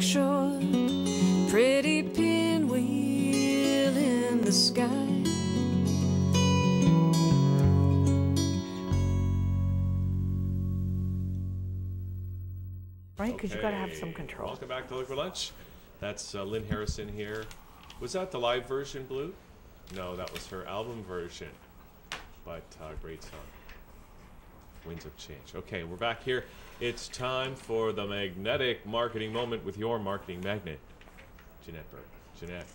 lakeshore, pretty pinwheel in the sky. Right, because you got to have some control. Welcome back to Liquid Lunch. That's Lynn Harrison here. Was that the live version, Blue? No, that was her album version. But great song. Winds of Change. Okay, we're back here. It's time for the magnetic marketing moment with your marketing magnet, Jeanette Burke. Jeanette.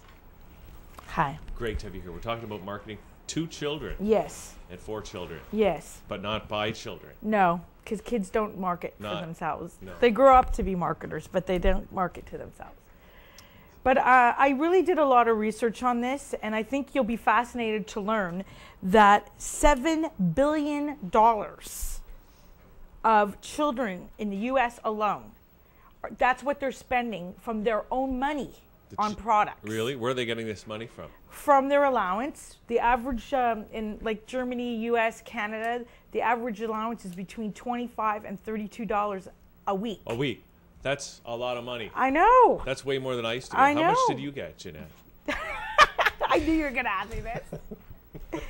Hi. Great to have you here. We're talking about marketing to children. Yes. And for children. Yes. But not by children. No, because kids don't market for themselves. No. They grow up to be marketers, but they don't market to themselves. But I really did a lot of research on this, and I think you'll be fascinated to learn that $7 billion of children in the U.S. alone, that's what they're spending from their own money on products. Really? Where are they getting this money from? From their allowance. The average in like Germany, U.S., Canada, the average allowance is between $25 and $32 a week. A week. That's a lot of money. I know. That's way more than I used to get. I know. How much did you get, Jeanette? I knew you were going to ask me this.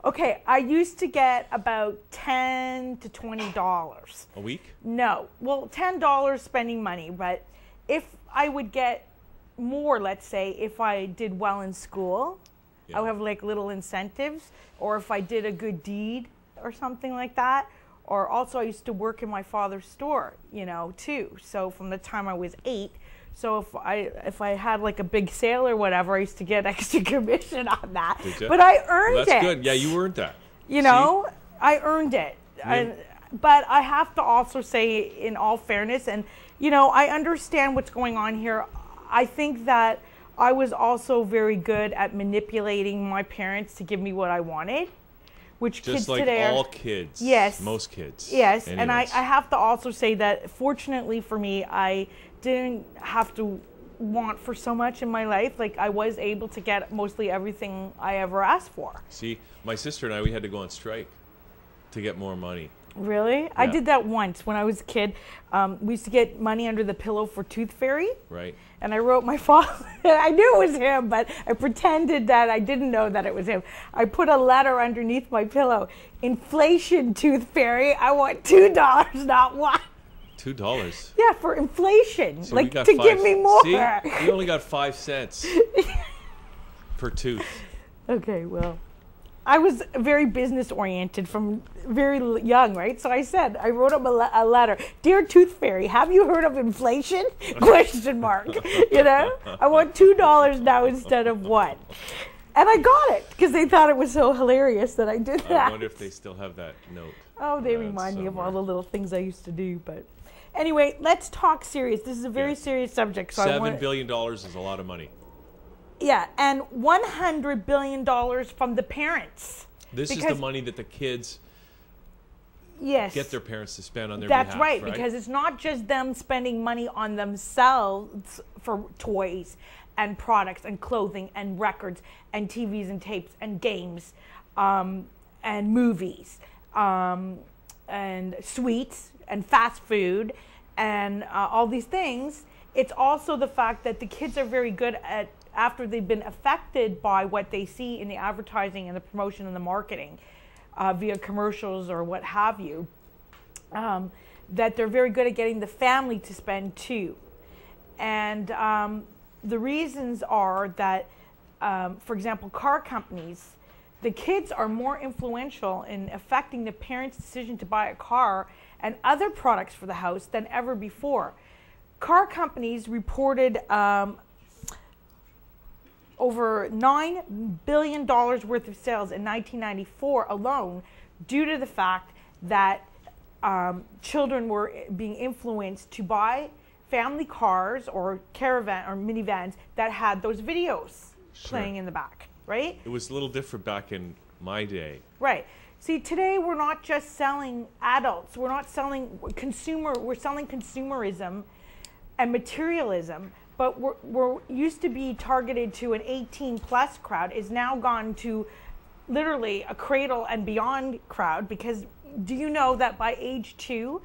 Okay, I used to get about $10 to $20. A week? No. Well, $10 spending money, but if I would get more, let's say, if I did well in school, I would have like little incentives, or if I did a good deed or something like that. Or also I used to work in my father's store, you know, too. So from the time I was 8, so if I had like a big sale or whatever, I used to get extra commission on that. Did you? But I earned it. That's good. Yeah, you earned that. You know, I earned it. But I have to also say, in all fairness, and you know, I understand what's going on here. I think that I was also very good at manipulating my parents to give me what I wanted. Which just kids like today all are, kids. Yes. Most kids. Yes. Anyways. And I have to also say that fortunately for me, I didn't have to want for so much in my life. Like I was able to get mostly everything I ever asked for. See, my sister and I, we had to go on strike to get more money. Really? Yeah. I did that once when I was a kid. We used to get money under the pillow for Tooth Fairy. Right. And I wrote my father. I knew it was him, but I pretended that I didn't know that it was him. I put a letter underneath my pillow. Inflation, Tooth Fairy. I want $2, not $1. $2? Yeah, for inflation. So like to give me more. See, you only got 5 cents per tooth. Okay, well. I was very business oriented from very young, right? So I wrote him a letter. Dear Tooth Fairy, have you heard of inflation? Question mark. You know, I want $2 now instead of $1. And I got it because they thought it was so hilarious that I did that. I wonder if they still have that note. Oh, they remind me of all the little things I used to do. But anyway, let's talk serious. This is a very serious subject. So $7 billion is a lot of money. Yeah, and $100 billion from the parents. This is the money that the kids get their parents to spend on their behalf. That's right, because it's not just them spending money on themselves for toys and products and clothing and records and TVs and tapes and games and movies and sweets and fast food and all these things. It's also the fact that the kids are very good at, after they've been affected by what they see in the advertising and the promotion and the marketing via commercials or what have you, that they're very good at getting the family to spend too. And the reasons are that, for example, car companies, the kids are more influential in affecting the parents' decision to buy a car and other products for the house than ever before. Car companies reported over $9 billion worth of sales in 1994 alone due to the fact that children were being influenced to buy family cars or caravan or minivans that had those videos playing in the back, right? It was a little different back in my day. Right. See, today we're not just selling adults. We're not selling we're selling consumerism and materialism. But we're used to be targeted to an 18-plus crowd, is now gone to literally a cradle and beyond crowd, because do you know that by age 2,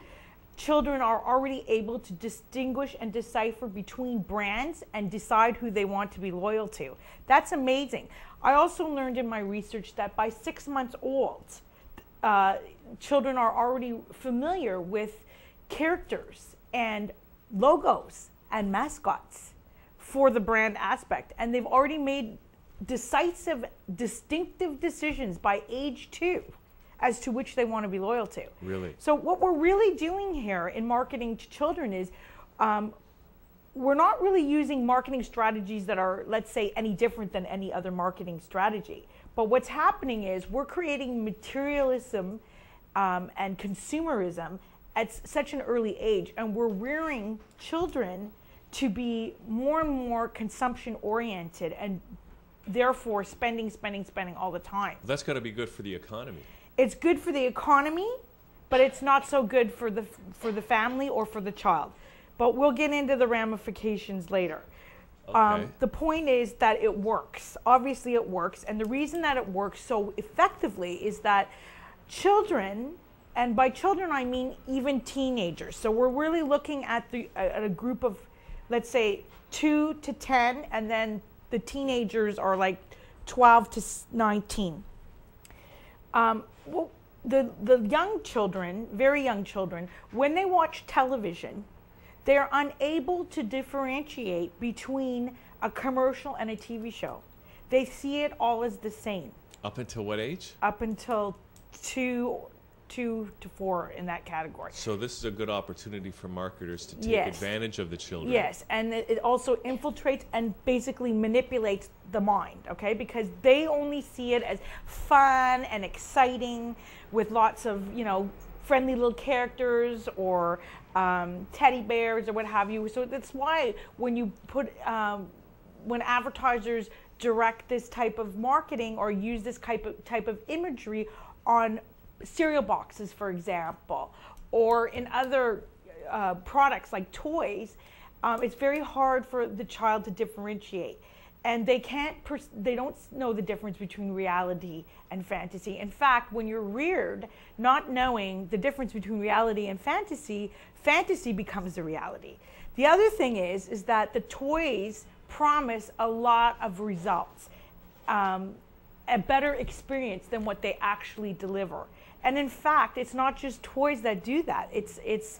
children are already able to distinguish and decipher between brands and decide who they want to be loyal to. That's amazing. I also learned in my research that by 6 months old, children are already familiar with characters and logos and mascots for the brand aspect. And they've already made decisive, distinctive decisions by age 2 as to which they want to be loyal to. Really? So what we're really doing here in marketing to children is we're not really using marketing strategies that are, let's say, any different than any other marketing strategy. But what's happening is we're creating materialism and consumerism at such an early age, and we're rearing children to be more and more consumption oriented and therefore spending all the time. That's got to be good for the economy. It's good for the economy, but it's not so good for the family or for the child. But we'll get into the ramifications later. Okay. The point is that it works. Obviously it works. And the reason that it works so effectively is that children, and by children I mean even teenagers. So we're really looking at a group of, let's say, 2 to 10, and then the teenagers are like 12 to 19. Well, the young children, very young children, when they watch television, they're unable to differentiate between a commercial and a TV show. They see it all as the same. Up until what age? Up until 2 to 4 in that category. So this is a good opportunity for marketers to take Yes. advantage of the children. Yes, and it also infiltrates and basically manipulates the mind, okay? Because they only see it as fun and exciting with lots of, you know, friendly little characters or teddy bears or what have you. So that's why when you put, when advertisers direct this type of marketing or use this type of imagery on cereal boxes, for example, or in other products like toys, it's very hard for the child to differentiate. And they don't know the difference between reality and fantasy. In fact, when you're reared not knowing the difference between reality and fantasy, fantasy becomes the reality. The other thing is that the toys promise a lot of results, a better experience than what they actually deliver. And in fact, it's not just toys that do that. It's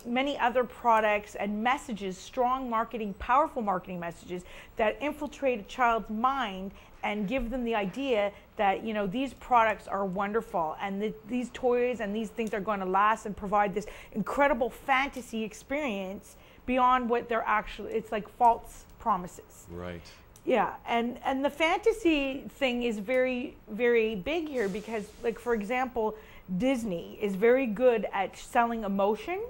many other products and messages, strong marketing, powerful marketing messages that infiltrate a child's mind and give them the idea that, you know, these products are wonderful and these toys and these things are going to last and provide this incredible fantasy experience beyond what they're actually, it's like false promises. Right. Yeah, and the fantasy thing is very, very big here because, like, for example, Disney is very good at selling emotion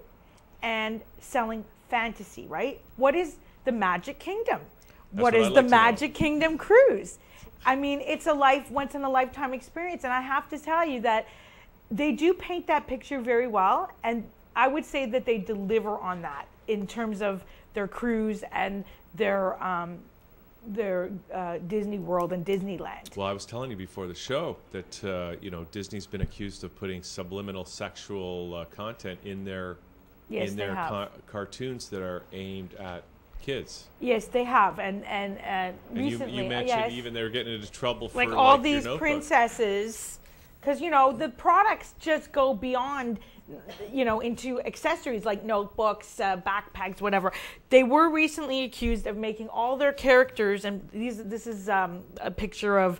and selling fantasy, right? What is the Magic Kingdom? What is the Magic Kingdom cruise? I mean, it's a once in a lifetime experience, and I have to tell you that they do paint that picture very well, and I would say that they deliver on that in terms of their cruise and their Disney World and Disneyland. Well, I was telling you before the show that you know, Disney's been accused of putting subliminal sexual content in their cartoons that are aimed at kids. Yes, they have, and recently, you mentioned even they were getting into trouble for like all your these notebook. Princesses, because you know the products just go beyond, you know, into accessories like notebooks, backpacks, whatever. They were recently accused of making all their characters, and this is a picture of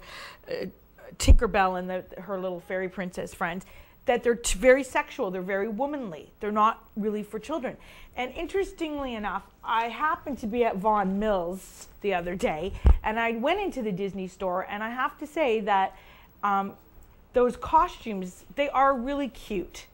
Tinkerbell and her little fairy princess friends, that they're very sexual, they're very womanly, they're not really for children. And interestingly enough, I happened to be at Vaughan Mills the other day, and I went into the Disney store, and I have to say that those costumes, they are really cute.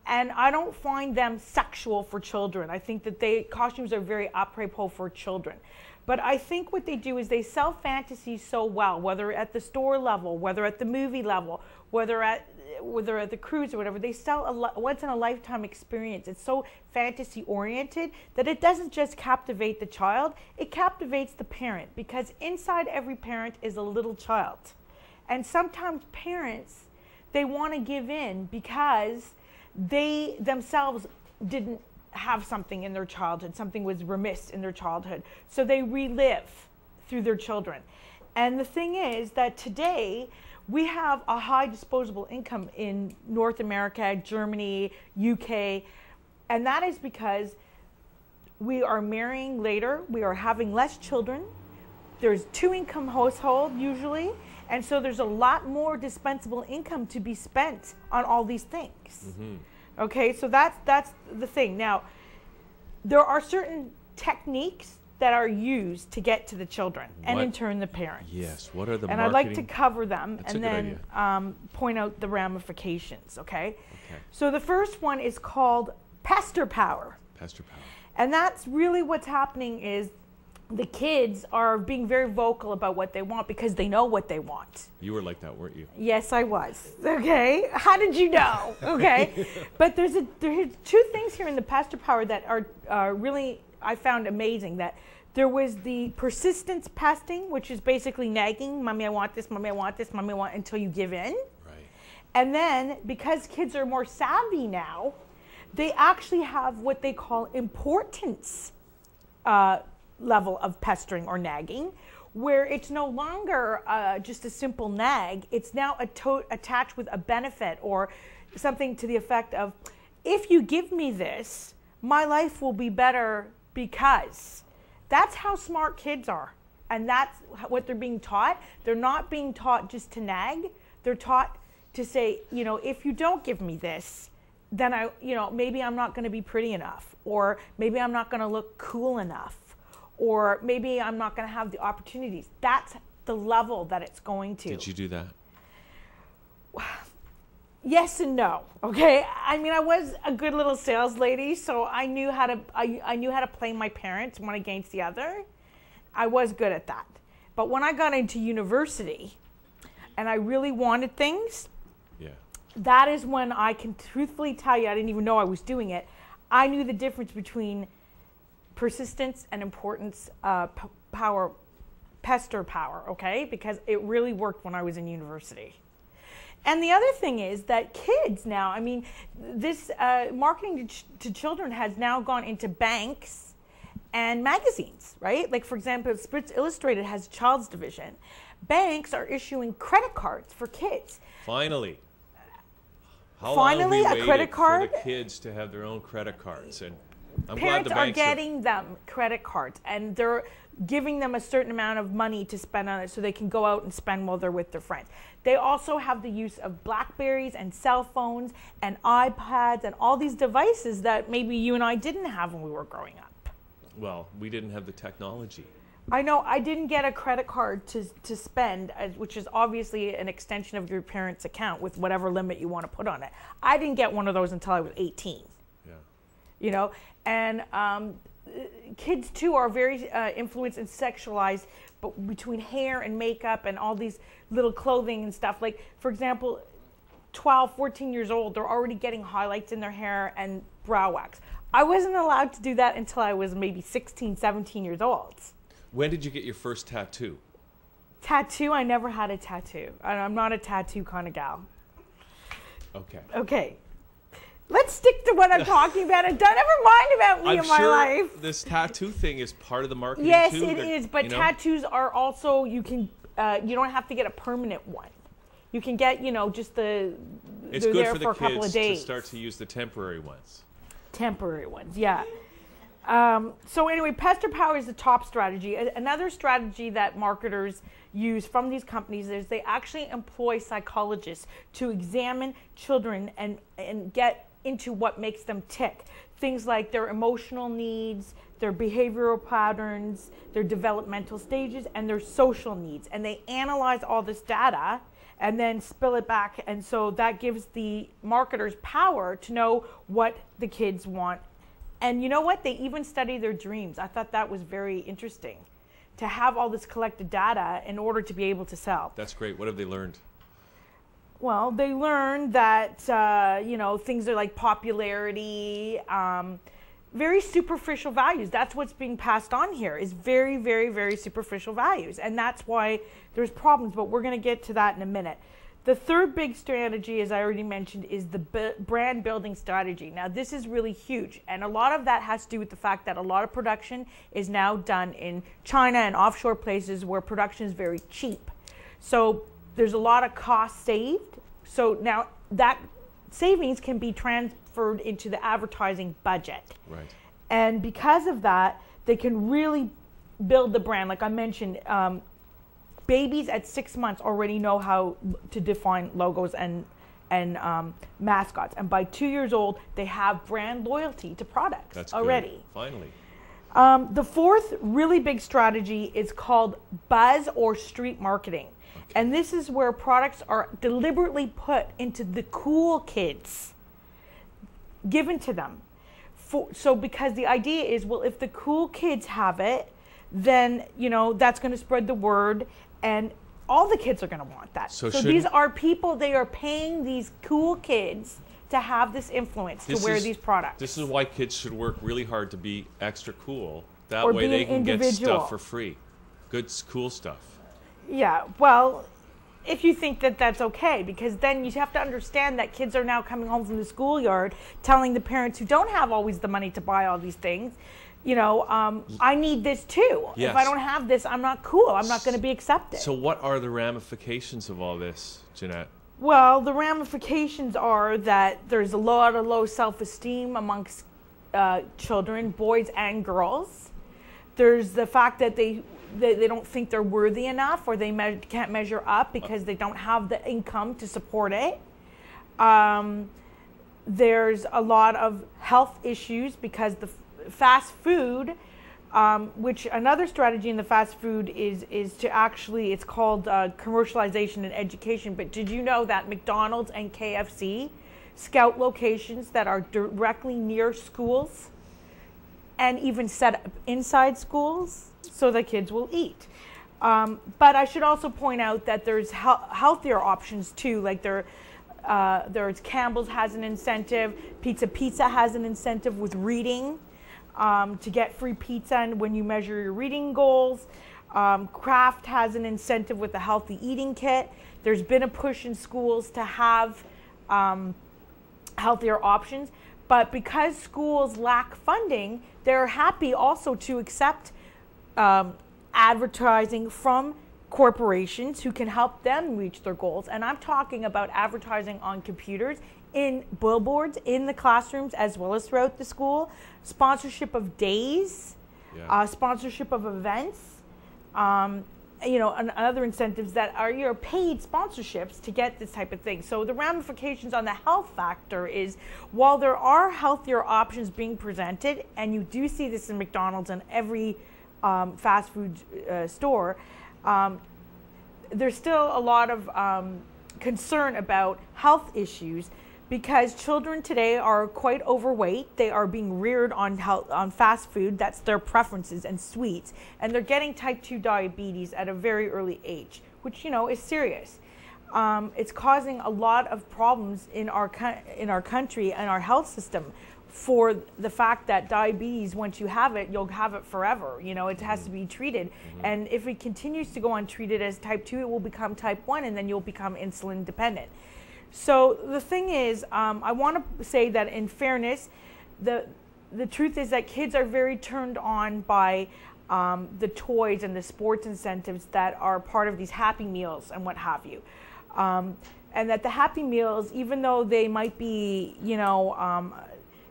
And I don't find them sexual for children. I think that costumes are very apropos for children. But I think what they do is they sell fantasy so well, whether at the store level, whether at the movie level, whether at the cruise or whatever. They sell a once in a lifetime experience. It's so fantasy oriented that it doesn't just captivate the child, it captivates the parent, because inside every parent is a little child. And sometimes parents, they want to give in because they themselves didn't have something in their childhood, something was remiss in their childhood. So they relive through their children. And the thing is that today we have a high disposable income in North America, Germany, UK, and that is because we are marrying later, we are having less children, there's 2-income household usually, and so there's a lot more dispensable income to be spent on all these things. Okay, so that's the thing. Now, there are certain techniques that are used to get to the children and in turn the parents. Yes, what are the And marketing? I'd like to cover them That's and a good then point out the ramifications, okay? Okay. So the first one is called Pester Power. Pastor Power. And that's really what's happening is the kids are being very vocal about what they want because they know what they want. You were like that, weren't you? Yes, I was. Okay. How did you know? Okay. But there's 2 things here in the Pastor Power that are really, I found amazing. That there was the persistence pesting, which is basically nagging, mommy, I want this, mommy, I want this, mommy, I want, until you give in. Right. And then because kids are more savvy now, they actually have what they call importance level of pestering or nagging, where it's no longer just a simple nag. It's now attached with a benefit or something to the effect of, if you give me this, my life will be better because. That's how smart kids are. And that's what they're being taught. They're not being taught just to nag. They're taught to say, you know, if you don't give me this, then maybe I'm not going to be pretty enough, or maybe I'm not going to look cool enough, or maybe I'm not going to have the opportunities. That's the level that it's going to. Did you do that? Yes and no. Okay. I mean, I was a good little sales lady, so I knew how to. I knew how to play my parents one against the other. I was good at that. But when I got into university, and I really wanted things, Yeah. that is when I can truthfully tell you, I didn't even know I was doing it. I knew the difference between persistence and importance, power, pester power, okay? Because it really worked when I was in university. And the other thing is that kids now, I mean, this marketing to children has now gone into banks and magazines, right? Like, for example, Sports Illustrated has a child's division. Banks are issuing credit cards for kids. Finally. How Finally, long have we a credit waited card? for the kids to have their own credit cards? And I'm Parents glad the are banks getting them credit cards, and they're giving them a certain amount of money to spend on it so they can go out and spend while they're with their friends. They also have the use of Blackberries and cell phones and iPads and all these devices that maybe you and I didn't have when we were growing up. Well, we didn't have the technology. I know I didn't get a credit card to spend, which is obviously an extension of your parents' account with whatever limit you want to put on it. I didn't get one of those until I was 18. Yeah. You know, and kids too are very influenced and sexualized, but between hair and makeup and all these little clothing and stuff. Like, for example, 12, 14 years old, they're already getting highlights in their hair and brow wax. I wasn't allowed to do that until I was maybe 16, 17 years old. When did you get your first tattoo? Tattoo? I never had a tattoo. I'm not a tattoo kind of gal. Okay. Okay. Let's stick to what I'm talking about and don't ever mind about me I'm and my sure life. this tattoo thing is part of the marketing Yes, too. it is, but tattoos are also, you don't have to get a permanent one. You can get, just It's they're good there for for a the couple kids of to days. start to use the temporary ones. Temporary ones, yeah. So anyway, Pester Power is the top strategy. Another strategy that marketers use from these companies is they actually employ psychologists to examine children and get into what makes them tick. Things like their emotional needs, their behavioral patterns, their developmental stages, and their social needs. And they analyze all this data and then spill it back. And so that gives the marketers power to know what the kids want. And you know what? They even study their dreams. I thought that was very interesting, to have all this collected data in order to be able to sell. That's great. What have they learned? Well, they learned that, things are like popularity, very superficial values. That's what's being passed on here, is very, very, very superficial values. And that's why there's problems, but we're going to get to that in a minute. The third big strategy, as I already mentioned, is the brand building strategy. Now, this is really huge, and a lot of that has to do with the fact that a lot of production is now done in China and offshore places where production is very cheap. So there's a lot of cost saved. So now that savings can be transferred into the advertising budget. Right. And because of that, they can really build the brand. Like I mentioned, babies at 6 months already know how to define logos and mascots. And by 2 years old, they have brand loyalty to products. That's already. Good. Finally. The fourth really big strategy is called buzz or street marketing. Okay. And this is where products are deliberately put into the cool kids, given to them. So because the idea is, well, if the cool kids have it, then, you know, that's going to spread the word, and all the kids are going to want that. So these are people, they are paying these cool kids to have this influence, to wear these products. This is why kids should work really hard to be extra cool. That Or way be they an can get individual. stuff for free. Good, cool stuff. Yeah, well, if you think that that's okay, because then you have to understand that kids are now coming home from the schoolyard telling the parents who don't have always the money to buy all these things, you know, I need this too. Yes. If I don't have this, I'm not cool. I'm not going to be accepted. So what are the ramifications of all this, Jeanette? Well, the ramifications are that there's a lot of low self-esteem amongst children, boys and girls. There's the fact that they don't think they're worthy enough, or they can't measure up because they don't have the income to support it. There's a lot of health issues because the fast food, which another strategy in the fast food is to actually, it's called commercialization and education. But did you know that McDonald's and KFC scout locations that are directly near schools and even set up inside schools so the kids will eat? But I should also point out that there's healthier options too. Like there's Campbell's has an incentive, Pizza has an incentive with reading. To get free pizza and when you measure your reading goals. Kraft has an incentive with a healthy eating kit. There's been a push in schools to have healthier options, but because schools lack funding, they're happy also to accept advertising from corporations who can help them reach their goals. And I'm talking about advertising on computers, in billboards, in the classrooms, as well as throughout the school, sponsorship of days, sponsorship of events, you know, and other incentives that are your paid sponsorships to get this type of thing. So the ramifications on the health factor is, while there are healthier options being presented, and you do see this in McDonald's and every fast food store, there's still a lot of concern about health issues, because children today are quite overweight. They are being reared on fast food. That's their preferences, and sweets. And they're getting type 2 diabetes at a very early age, which, you know, is serious. It's causing a lot of problems in our country and our health system, for the fact that diabetes, once you have it, you'll have it forever. You know, it has to be treated. And if it continues to go untreated as type 2, it will become type 1, and then you'll become insulin dependent. So the thing is, I want to say that in fairness, the truth is that kids are very turned on by the toys and the sports incentives that are part of these Happy Meals and what have you. And that the Happy Meals, even though they might be, you know,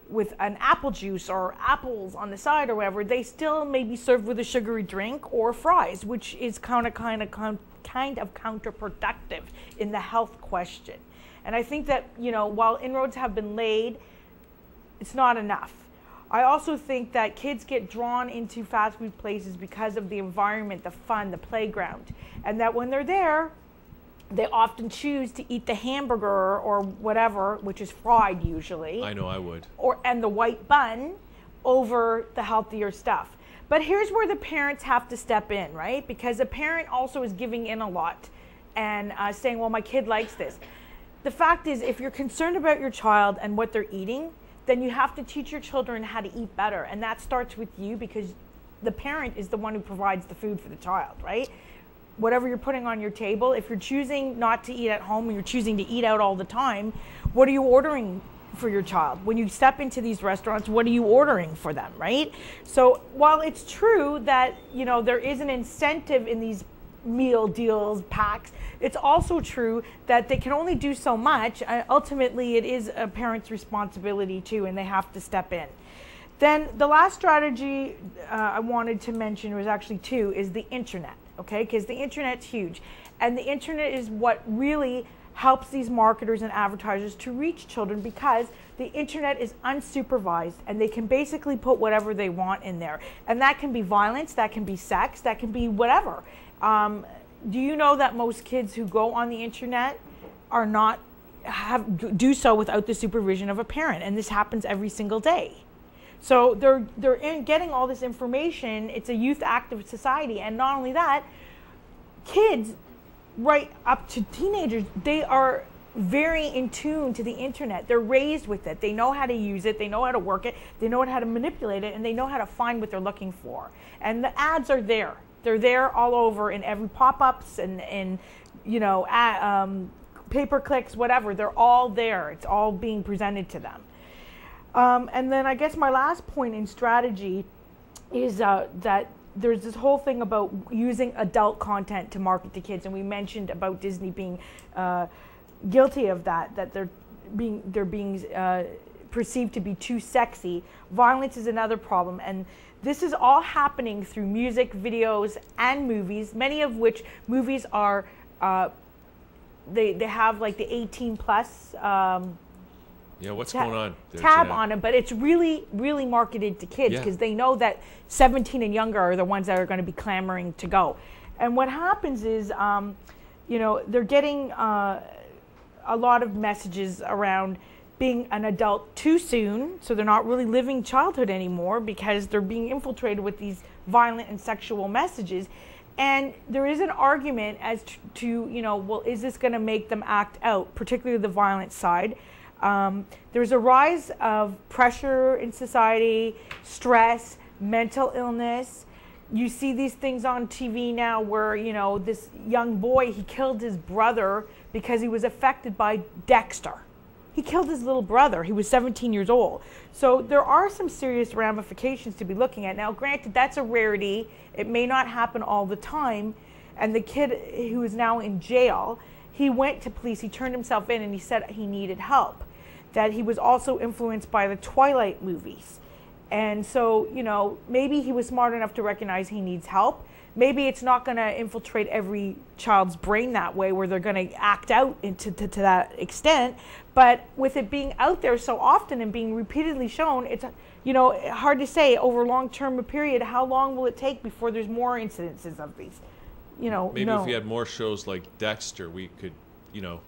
with an apple juice or apples on the side or whatever, they still may be served with a sugary drink or fries, which is kind of counterproductive in the health question. And I think that, you know, while inroads have been laid, it's not enough. I also think that kids get drawn into fast food places because of the environment, the fun, the playground, and that when they're there, they often choose to eat the hamburger or whatever, which is fried usually. I know I would. And the white bun over the healthier stuff. But here's where the parents have to step in, right? Because the parent also is giving in a lot and saying, well, my kid likes this. The fact is, if you're concerned about your child and what they're eating, then you have to teach your children how to eat better. And that starts with you, because the parent is the one who provides the food for the child, right? whatever you're putting on your table, if you're choosing not to eat at home and you're choosing to eat out all the time, what are you ordering for your child? When you step into these restaurants, what are you ordering for them, right? So while it's true that, you know, there is an incentive in these meal deals, packs, it's also true that they can only do so much. Ultimately, it is a parent's responsibility too, and they have to step in. Then the last strategy I wanted to mention was actually two, is the internet, okay? Because the internet's huge. And the internet is what really helps these marketers and advertisers to reach children, because the internet is unsupervised and they can basically put whatever they want in there. And that can be violence, that can be sex, that can be whatever. Do you know that most kids who go on the internet are not do so without the supervision of a parent? And this happens every single day. So they're getting all this information. It's a youth active society. And not only that, kids right up to teenagers, they are very in tune to the internet. They're raised with it. They know how to use it. They know how to work it. They know how to manipulate it. And they know how to find what they're looking for. And the ads are there. They're there all over in every pop-ups and you know, pay-per-clicks, whatever. They're all there. It's all being presented to them. And then I guess my last point in strategy is that there's this whole thing about using adult content to market to kids. And we mentioned about Disney being guilty of that they're being perceived to be too sexy. Violence is another problem. And this is all happening through music, videos, and movies, many of which movies are, they have like the 18 plus yeah, what's going on there, tab Jeanette? on it, but it's really, really marketed to kids, because they know that 17 and younger are the ones that are going to be clamoring to go. And what happens is, you know, they're getting a lot of messages around being an adult too soon, so they're not really living childhood anymore because they're being infiltrated with these violent and sexual messages. And there is an argument as to, you know, well, is this going to make them act out, particularly the violent side? There's a rise of pressure in society, stress, mental illness. You see these things on TV now where, you know, this young boy, he killed his brother because he was affected by Dexter. He killed his little brother. He was 17 years old. So there are some serious ramifications to be looking at. Now, granted, that's a rarity. It may not happen all the time. And the kid who is now in jail, he went to police, he turned himself in, and he said he needed help. That he was also influenced by the Twilight movies. And so, you know, maybe he was smart enough to recognize he needs help. Maybe it's not going to infiltrate every child's brain that way, where they're going to act out to that extent. But with it being out there so often and being repeatedly shown, it's, you know, hard to say over a long-term period, how long will it take before there's more incidences of these, you know. Maybe if we had more shows like Dexter, we could, you know,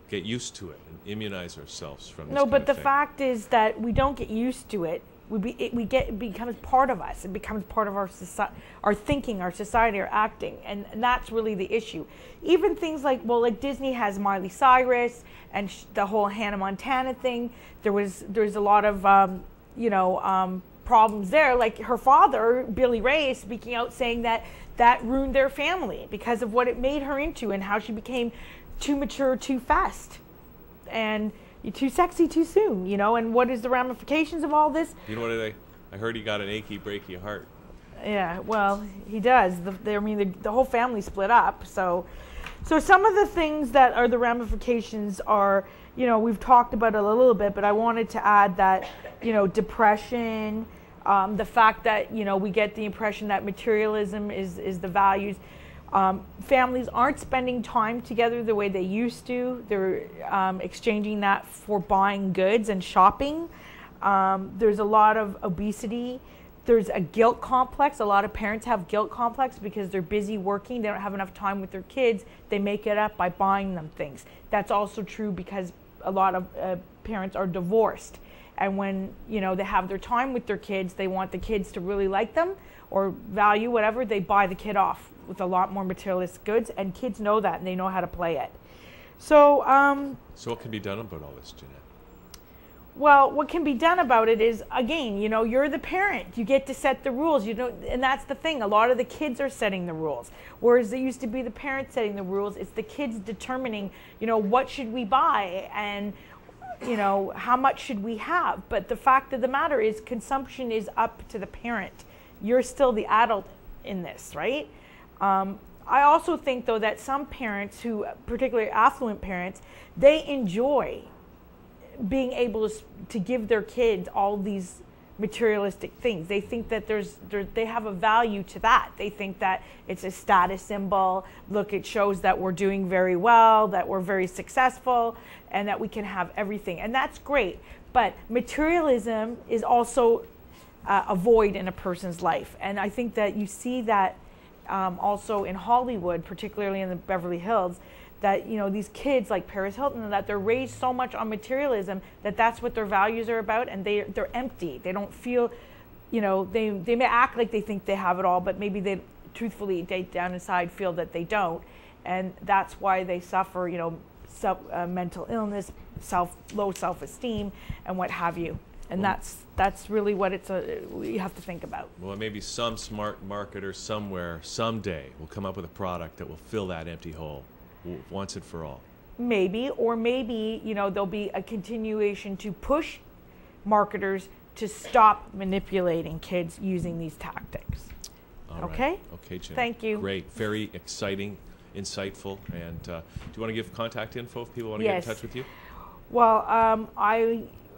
get used to it and immunize ourselves from this No, but kind the of thing. fact is that we don't get used to it. It becomes part of us. It becomes part of our thinking, our society, our acting, and that's really the issue. Even things like, well, like Disney has Miley Cyrus and the whole Hannah Montana thing. There's a lot of you know, problems there. Like her father, Billy Ray, is speaking out saying that ruined their family because of what it made her into and how she became too mature too fast, and you're too sexy too soon, you know. And what is the ramifications of all this? You know what I heard? He got an achy, breaky heart. Yeah, well, he does. I mean, the whole family split up. So some of the things that are the ramifications are, you know, we've talked about it a little bit, but I wanted to add that, you know, depression, the fact that, you know, we get the impression that materialism is the values. Families aren't spending time together the way they used to. They're exchanging that for buying goods and shopping. There's a lot of obesity. There's a guilt complex. A lot of parents have guilt complex because they're busy working. They don't have enough time with their kids. They make it up by buying them things. That's also true because a lot of parents are divorced. And when, you know, they have their time with their kids, they want the kids to really like them or value whatever, they buy the kid off with a lot more materialist goods, and kids know that and they know how to play it. So So what can be done about all this, Jeanette? Well, what can be done about it is, again, you know, you're the parent. You get to set the rules. You know, and that's the thing. A lot of the kids are setting the rules, whereas it used to be the parents setting the rules. It's the kids determining, you know, what should we buy and, you know, how much should we have. But the fact of the matter is, consumption is up to the parent. You're still the adult in this, right? I also think, though, that some parents, who particularly affluent parents, they enjoy being able to give their kids all these materialistic things. They think that they have a value to that. They think that it's a status symbol. Look, it shows that we're doing very well, that we're very successful, and that we can have everything. And that's great. But materialism is also a void in a person's life. And I think that you see that also in Hollywood, particularly in the Beverly Hills, that, you know, these kids like Paris Hilton, that they're raised so much on materialism that that's what their values are about, and they're empty. They don't feel, you know, they may act like they think they have it all, but maybe they truthfully deep down inside feel that they don't, and that's why they suffer, you know, mental illness, low self-esteem, and what have you. And that's really what you have to think about. Well, maybe some smart marketer somewhere someday will come up with a product that will fill that empty hole once and for all. Maybe, or maybe, you know, there'll be a continuation to push marketers to stop manipulating kids using these tactics. All okay? Right. Okay, Jeanette. Thank you. Great. Very exciting, insightful. And do you want to give contact info if people want to get in touch with you? Well,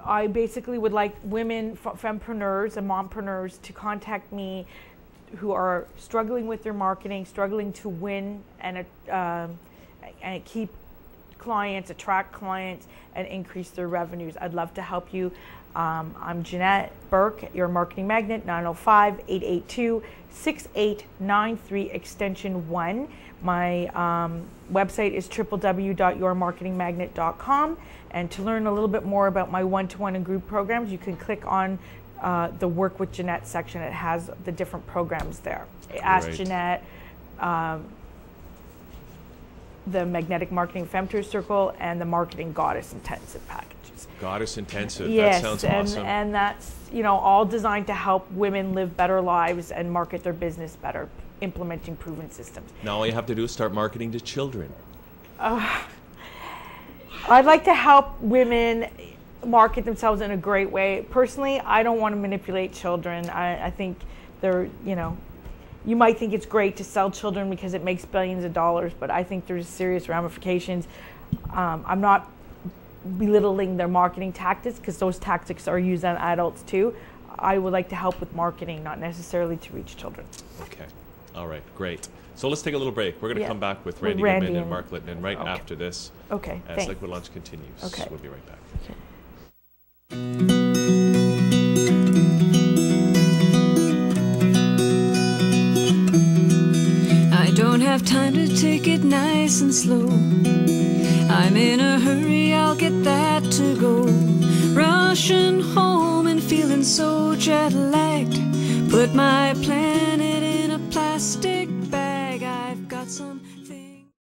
I basically would like women, fempreneurs and mompreneurs to contact me who are struggling with their marketing, struggling to win and keep clients, attract clients, and increase their revenues. I'd love to help you. I'm Jeanette Burke, your marketing magnet, 905-882-6893, extension 1. My website is www.yourmarketingmagnet.com. And to learn a little bit more about my one-to-one and group programs, you can click on the Work with Jeanette section. It has the different programs there. Ask Jeanette, the Magnetic Marketing Femtour Circle, and the Marketing Goddess Intensive packages. Goddess Intensive, yes, that sounds awesome. And that's, you know, all designed to help women live better lives and market their business better, implementing proven systems. Now all you have to do is start marketing to children. I'd like to help women market themselves in a great way. Personally, I don't want to manipulate children. I think they're, you know, you might think it's great to sell children because it makes billions of dollars, but I think there's serious ramifications. I'm not belittling their marketing tactics, because those tactics are used on adults too. I would like to help with marketing, not necessarily to reach children. Okay. All right. Great. So let's take a little break. We're going to come back with Randy Goodman and Mark Litton right after this. Okay. As Liquid Lunch continues. Okay. We'll be right back. Okay. I don't have time to take it nice and slow. I'm in a hurry, I'll get that to go. Rushing home and feeling so jet-lagged. Put my planet in a plastic bag. I've got some